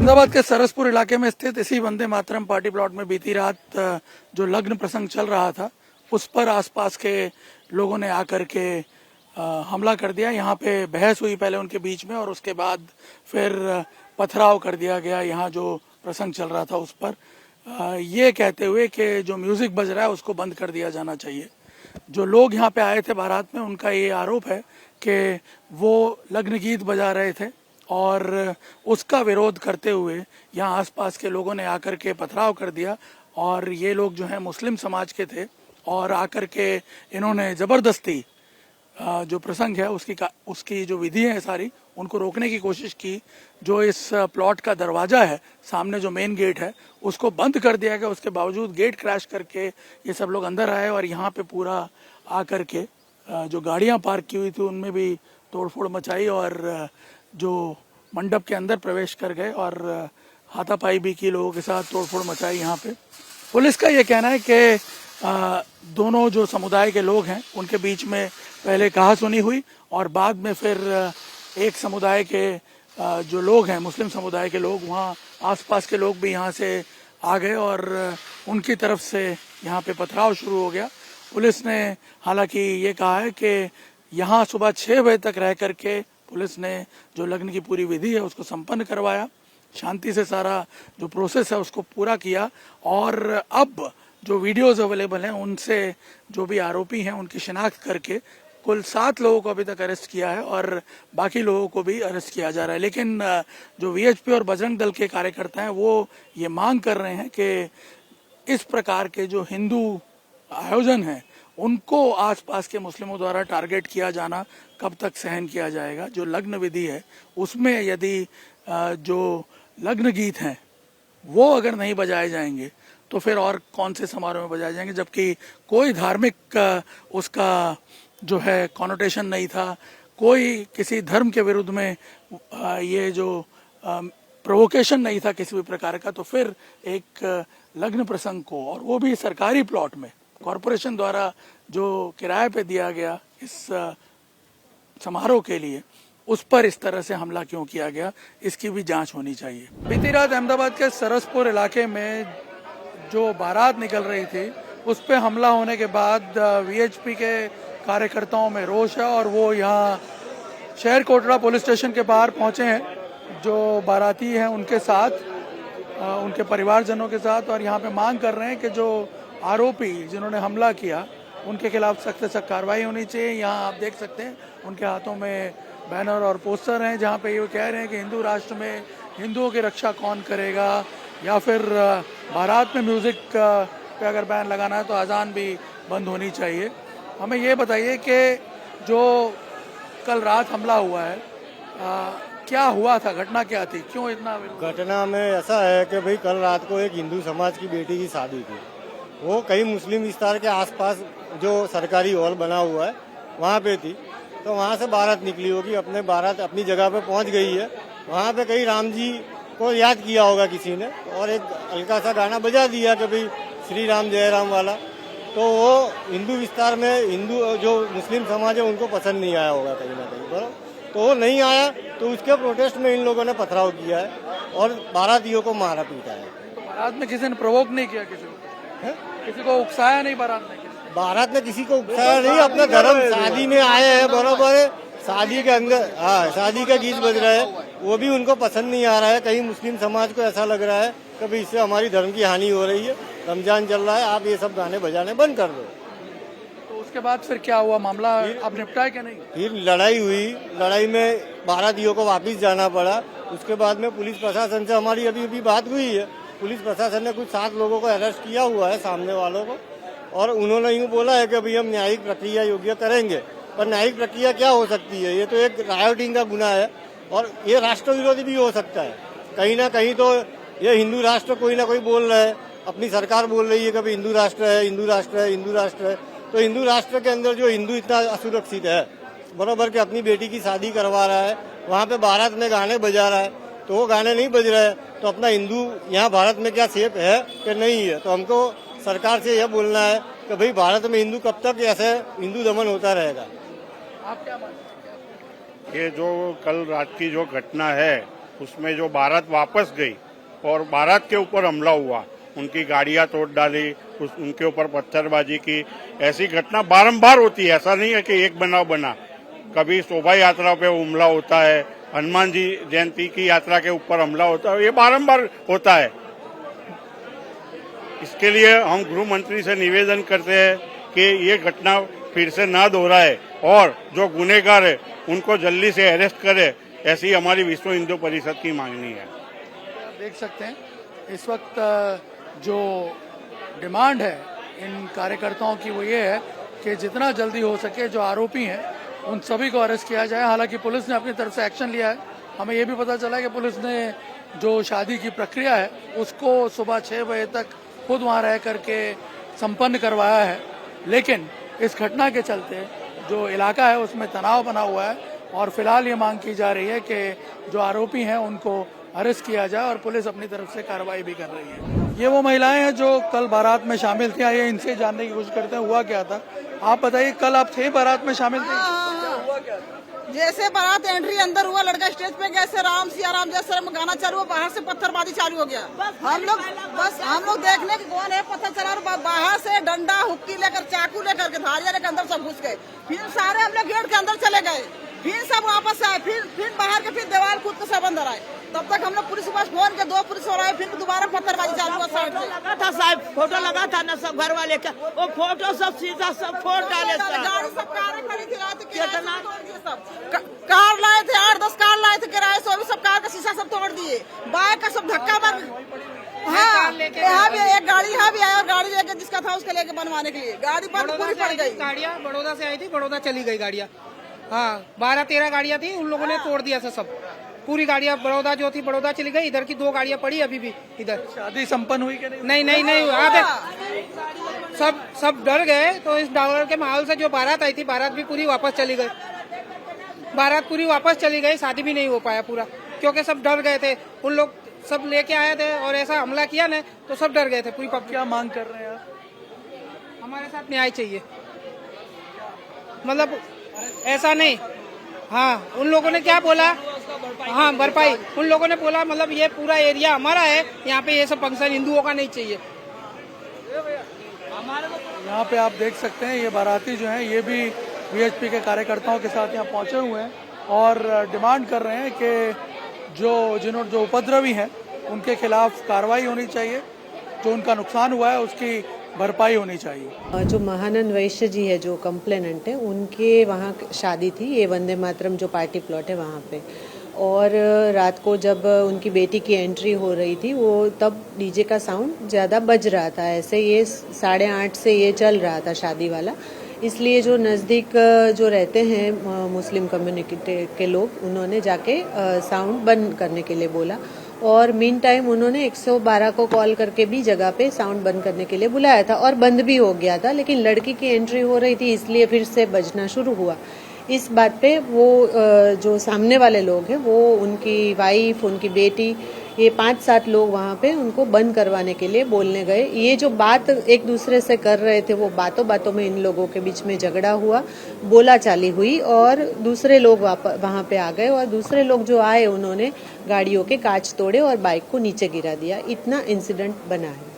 अहमदाबाद के सरसपुर इलाके में स्थित इसी वंदे मातरम पार्टी प्लॉट में बीती रात जो लग्न प्रसंग चल रहा था उस पर आसपास के लोगों ने आकर के हमला कर दिया। यहाँ पे बहस हुई पहले उनके बीच में और उसके बाद फिर पथराव कर दिया गया। यहाँ जो प्रसंग चल रहा था उस पर ये कहते हुए कि जो म्यूजिक बज रहा है उसको बंद कर दिया जाना चाहिए। जो लोग यहाँ पे आए थे बारात में उनका ये आरोप है कि वो लग्न गीत बजा रहे थे और उसका विरोध करते हुए यहाँ आसपास के लोगों ने आकर के पथराव कर दिया। और ये लोग जो हैं मुस्लिम समाज के थे और आकर के इन्होंने ज़बरदस्ती जो प्रसंग है उसकी जो विधि है सारी उनको रोकने की कोशिश की। जो इस प्लॉट का दरवाज़ा है सामने जो मेन गेट है उसको बंद कर दिया गया। उसके बावजूद गेट क्रैश करके ये सब लोग अंदर आए और यहाँ पे पूरा आकर के जो गाड़ियाँ पार्क की हुई थी उनमें भी तोड़फोड़ मचाई और जो मंडप के अंदर प्रवेश कर गए और हाथापाई भी की, लोगों के साथ तोड़फोड़ मचाई। यहाँ पे पुलिस का ये कहना है कि दोनों जो समुदाय के लोग हैं उनके बीच में पहले कहासुनी हुई और बाद में फिर एक समुदाय के जो लोग हैं मुस्लिम समुदाय के लोग, वहाँ आसपास के लोग भी यहाँ से आ गए और उनकी तरफ से यहाँ पे पथराव शुरू हो गया। पुलिस ने हालांकि ये कहा है कि यहाँ सुबह 6 बजे तक रह करके पुलिस ने जो लग्न की पूरी विधि है उसको संपन्न करवाया, शांति से सारा जो प्रोसेस है उसको पूरा किया। और अब जो वीडियोस अवेलेबल हैं उनसे जो भी आरोपी हैं उनकी शिनाख्त करके कुल 7 लोगों को अभी तक अरेस्ट किया है और बाकी लोगों को भी अरेस्ट किया जा रहा है। लेकिन जो वीएचपी और बजरंग दल के कार्यकर्ता हैं वो ये मांग कर रहे हैं कि इस प्रकार के जो हिंदू आयोजन है उनको आसपास के मुस्लिमों द्वारा टारगेट किया जाना कब तक सहन किया जाएगा। जो लग्न विधि है उसमें यदि जो लग्न गीत हैं वो अगर नहीं बजाए जाएंगे तो फिर और कौन से समारोह में बजाए जाएंगे, जबकि कोई धार्मिक उसका जो है कॉनोटेशन नहीं था, कोई किसी धर्म के विरुद्ध में ये जो प्रोवोकेशन नहीं था किसी भी प्रकार का। तो फिर एक लग्न प्रसंग को, और वो भी सरकारी प्लॉट में कॉरपोरेशन द्वारा जो किराए पे दिया गया इस समारोह के लिए, उस पर इस तरह से हमला क्यों किया गया, इसकी भी जांच होनी चाहिए। बीती रात अहमदाबाद के सरसपुर इलाके में जो बारात निकल रही थी उस पे हमला होने के बाद वीएचपी के कार्यकर्ताओं में रोष है और वो यहाँ शहर कोटड़ा पुलिस स्टेशन के बाहर पहुंचे हैं जो बाराती हैं उनके साथ, उनके परिवारजनों के साथ, और यहाँ पे मांग कर रहे हैं कि जो आरोपी जिन्होंने हमला किया उनके खिलाफ सख्त से सख्त कार्रवाई होनी चाहिए। यहाँ आप देख सकते हैं उनके हाथों में बैनर और पोस्टर हैं जहाँ पे ये कह रहे हैं कि हिंदू राष्ट्र में हिंदुओं की रक्षा कौन करेगा, या फिर बारात में म्यूज़िक पे अगर बैन लगाना है तो अजान भी बंद होनी चाहिए। हमें ये बताइए कि जो कल रात हमला हुआ है क्या हुआ था, घटना क्या थी, क्यों इतना? घटना में ऐसा है कि भाई कल रात को एक हिंदू समाज की बेटी की शादी थी। वो कई मुस्लिम विस्तार के आसपास जो सरकारी हॉल बना हुआ है वहाँ पे थी, तो वहाँ से बारात निकली होगी, बारात अपनी जगह पे पहुँच गई है। वहाँ पे कहीं राम जी को याद किया होगा किसी ने और एक हल्का सा गाना बजा दिया कि भाई श्री राम जय राम वाला, तो वो हिंदू विस्तार में हिंदू जो मुस्लिम समाज है उनको पसंद नहीं आया होगा कहीं ना कहीं, बराबर। तो वो नहीं आया तो उसके प्रोटेस्ट में इन लोगों ने पथराव किया है और बारातियों को मारा पीटा है। तो बारात में किसी ने प्रोवोक नहीं किया, किसी को उकसाया नहीं बारात में? बारात में किसी को उकसाया नहीं, अपने धर्म शादी में आए हैं, बराबर है। शादी के अंदर शादी का गीत बज रहा है, वो भी उनको पसंद नहीं आ रहा है। कहीं मुस्लिम समाज को ऐसा लग रहा है कि भाई इससे हमारी धर्म की हानि हो रही है, रमजान चल रहा है, आप ये सब गाने बजाने बंद कर दो। तो उसके बाद फिर क्या हुआ, मामला अब निपटा है क्या नहीं? फिर लड़ाई हुई, लड़ाई में बारातियों को वापिस जाना पड़ा। उसके बाद में पुलिस प्रशासन से हमारी अभी बात हुई है। पुलिस प्रशासन ने कुछ 7 लोगों को अरेस्ट किया हुआ है, सामने वालों को, और उन्होंने यूँ बोला है कि भाई हम न्यायिक प्रक्रिया योग्य करेंगे। पर न्यायिक प्रक्रिया क्या हो सकती है, ये तो एक रायोटिंग का गुनाह है और ये राष्ट्र विरोधी भी हो सकता है। कहीं ना कहीं तो ये हिंदू राष्ट्र कोई ना कोई बोल रहा है अपनी सरकार बोल रही है कि भाई हिंदू राष्ट्र है, हिंदू राष्ट्र है, हिंदू राष्ट्र है। तो हिंदू राष्ट्र के अंदर जो हिंदू इतना असुरक्षित है, बराबर के अपनी बेटी की शादी करवा रहा है, वहाँ पे बारात में गाने बजा रहा है, तो वो गाने नहीं बज रहे हैं, तो अपना हिंदू यहाँ भारत में क्या सेफ है कि नहीं है? तो हमको सरकार से यह बोलना है कि भाई भारत में हिंदू कब तक ऐसे हिंदू दमन होता रहेगा। आप क्या मानते हैं? ये जो कल रात की जो घटना है उसमें जो बारात वापस गई और बारात के ऊपर हमला हुआ, उनकी गाड़ियां तोड़ डाली, उनके ऊपर पत्थरबाजी की, ऐसी घटना बारंबार होती है। ऐसा नहीं है कि एक बनाव बना, कभी शोभा यात्रा पे हमला होता है, हनुमान जी जयंती की यात्रा के ऊपर हमला होता है, ये बारंबार होता है। इसके लिए हम गृह मंत्री से निवेदन करते हैं कि ये घटना फिर से न दोहराए और जो गुनहगार है उनको जल्दी से अरेस्ट करे, ऐसी हमारी विश्व हिंदू परिषद की मांगनी है। आप देख सकते हैं इस वक्त जो डिमांड है इन कार्यकर्ताओं की वो ये है कि जितना जल्दी हो सके जो आरोपी हैं उन सभी को अरेस्ट किया जाए। हालांकि पुलिस ने अपनी तरफ से एक्शन लिया है। हमें ये भी पता चला कि पुलिस ने जो शादी की प्रक्रिया है उसको सुबह 6 बजे तक खुद वहां रह करके संपन्न करवाया है, लेकिन इस घटना के चलते जो इलाका है उसमें तनाव बना हुआ है और फिलहाल ये मांग की जा रही है कि जो आरोपी हैं उनको अरेस्ट किया जाए और पुलिस अपनी तरफ से कार्रवाई भी कर रही है। ये वो महिलाएं हैं जो कल बारात में शामिल थी। आइए इनसे जानने की कोशिश करते हैं हुआ क्या था। आप बताइए, कल आप थे बारात में शामिल थे? हुआ क्या था? जैसे बारात एंट्री अंदर हुआ, लड़का स्टेज पे गया, ऐसे राम सिया राम जैसे गाना चालू हुआ, बाहर से पत्थरबाजी चालू हो गया। हम लोग देखने की कौन है, पत्थर चला, बाहर से डंडा हुक्की लेकर चाकू लेकर के धारिया लेकर अंदर सब घुस गए। फिर सारे हम लोग गेट के अंदर चले गए, फिर सब वापस आए, फिर बाहर के फिर दीवार कूद के सब अंदर आए। तब तक हम लोग पुलिस के पास फोन के 2 पुलिस और आए, फिर दोबारा पत्थरबाजी चालू हुआ। साइड से लगा था साहब, फोटो लगा था ना सब घर वाले का, वो फोटो सब सीधा सब फोड़ डाले। गाड़ी सब कारें खड़ी थी, रात के सब कार लाए थे, 8-10 कार लाए थे किराए से, भी सब कार का शीशा सब तोड़ दिए, बाइक का सब धक्का मार। हाँ, यहाँ भी एक गाड़ी यहाँ भी आया और गाड़ी लेके जिसका था उसके लेके बनवाने के लिए गाड़ी बंद पूरी पड़ गई। गाड़ियाँ बड़ौदा से आई थी, बड़ौदा चली गई गाड़ियाँ। हाँ, 12-13 गाड़ियाँ थी, उन लोगों ने तोड़ दिया था सब। पूरी गाड़ियाँ बड़ौदा जो थी बड़ौदा चली गई, इधर की 2 गाड़ियाँ पड़ी अभी भी इधर। शादी संपन्न हुई कि नहीं? नहीं आप सब डर गए। तो इस डर के माहौल से जो बारात आई थी, बारात भी पूरी वापस चली गई। शादी भी नहीं हो पाया पूरा, क्योंकि सब डर गए थे। उन लोग सब लेके आए थे और ऐसा हमला किया ना तो सब डर गए थे। पूरी पब्लिक। क्या मांग कर रहे हैं आप? हमारे साथ न्याय चाहिए, मतलब ऐसा नहीं। हाँ, उन लोगों ने क्या बोला? हाँ, भरपाई। उन लोगों ने बोला मतलब ये पूरा एरिया हमारा है, यहाँ पे ये सब फंक्शन हिंदुओं का नहीं चाहिए। यहाँ पे आप देख सकते हैं ये बाराती जो हैं ये भी वीएचपी के कार्यकर्ताओं के साथ यहाँ पहुंचे हुए हैं और डिमांड कर रहे हैं कि जो उपद्रवी हैं उनके खिलाफ कार्रवाई होनी चाहिए, जो उनका नुकसान हुआ है उसकी भरपाई होनी चाहिए। जो महानंद वैश्य जी है जो कंप्लेनेंट है, उनके वहाँ शादी थी, ये वंदे मातरम जो पार्टी प्लॉट है वहाँ पे। और रात को जब उनकी बेटी की एंट्री हो रही थी वो तब डीजे का साउंड ज़्यादा बज रहा था। ऐसे ये 8:30 से ये चल रहा था शादी वाला, इसलिए जो नज़दीक जो रहते हैं मुस्लिम कम्युनिटी के लोग, उन्होंने जाके साउंड बंद करने के लिए बोला और मीन टाइम उन्होंने 112 को कॉल करके भी जगह पे साउंड बंद करने के लिए बुलाया था और बंद भी हो गया था, लेकिन लड़की की एंट्री हो रही थी इसलिए फिर से बजना शुरू हुआ। इस बात पे वो जो सामने वाले लोग हैं, वो उनकी वाइफ, उनकी बेटी, ये 5-7 लोग वहाँ पे उनको बंद करवाने के लिए बोलने गए। ये जो बात एक दूसरे से कर रहे थे, वो बातों में इन लोगों के बीच में झगड़ा हुआ, बोलाचाली हुई और दूसरे लोग वहाँ पे आ गए और दूसरे लोग जो आए उन्होंने गाड़ियों के कांच तोड़े और बाइक को नीचे गिरा दिया। इतना इंसिडेंट बना है।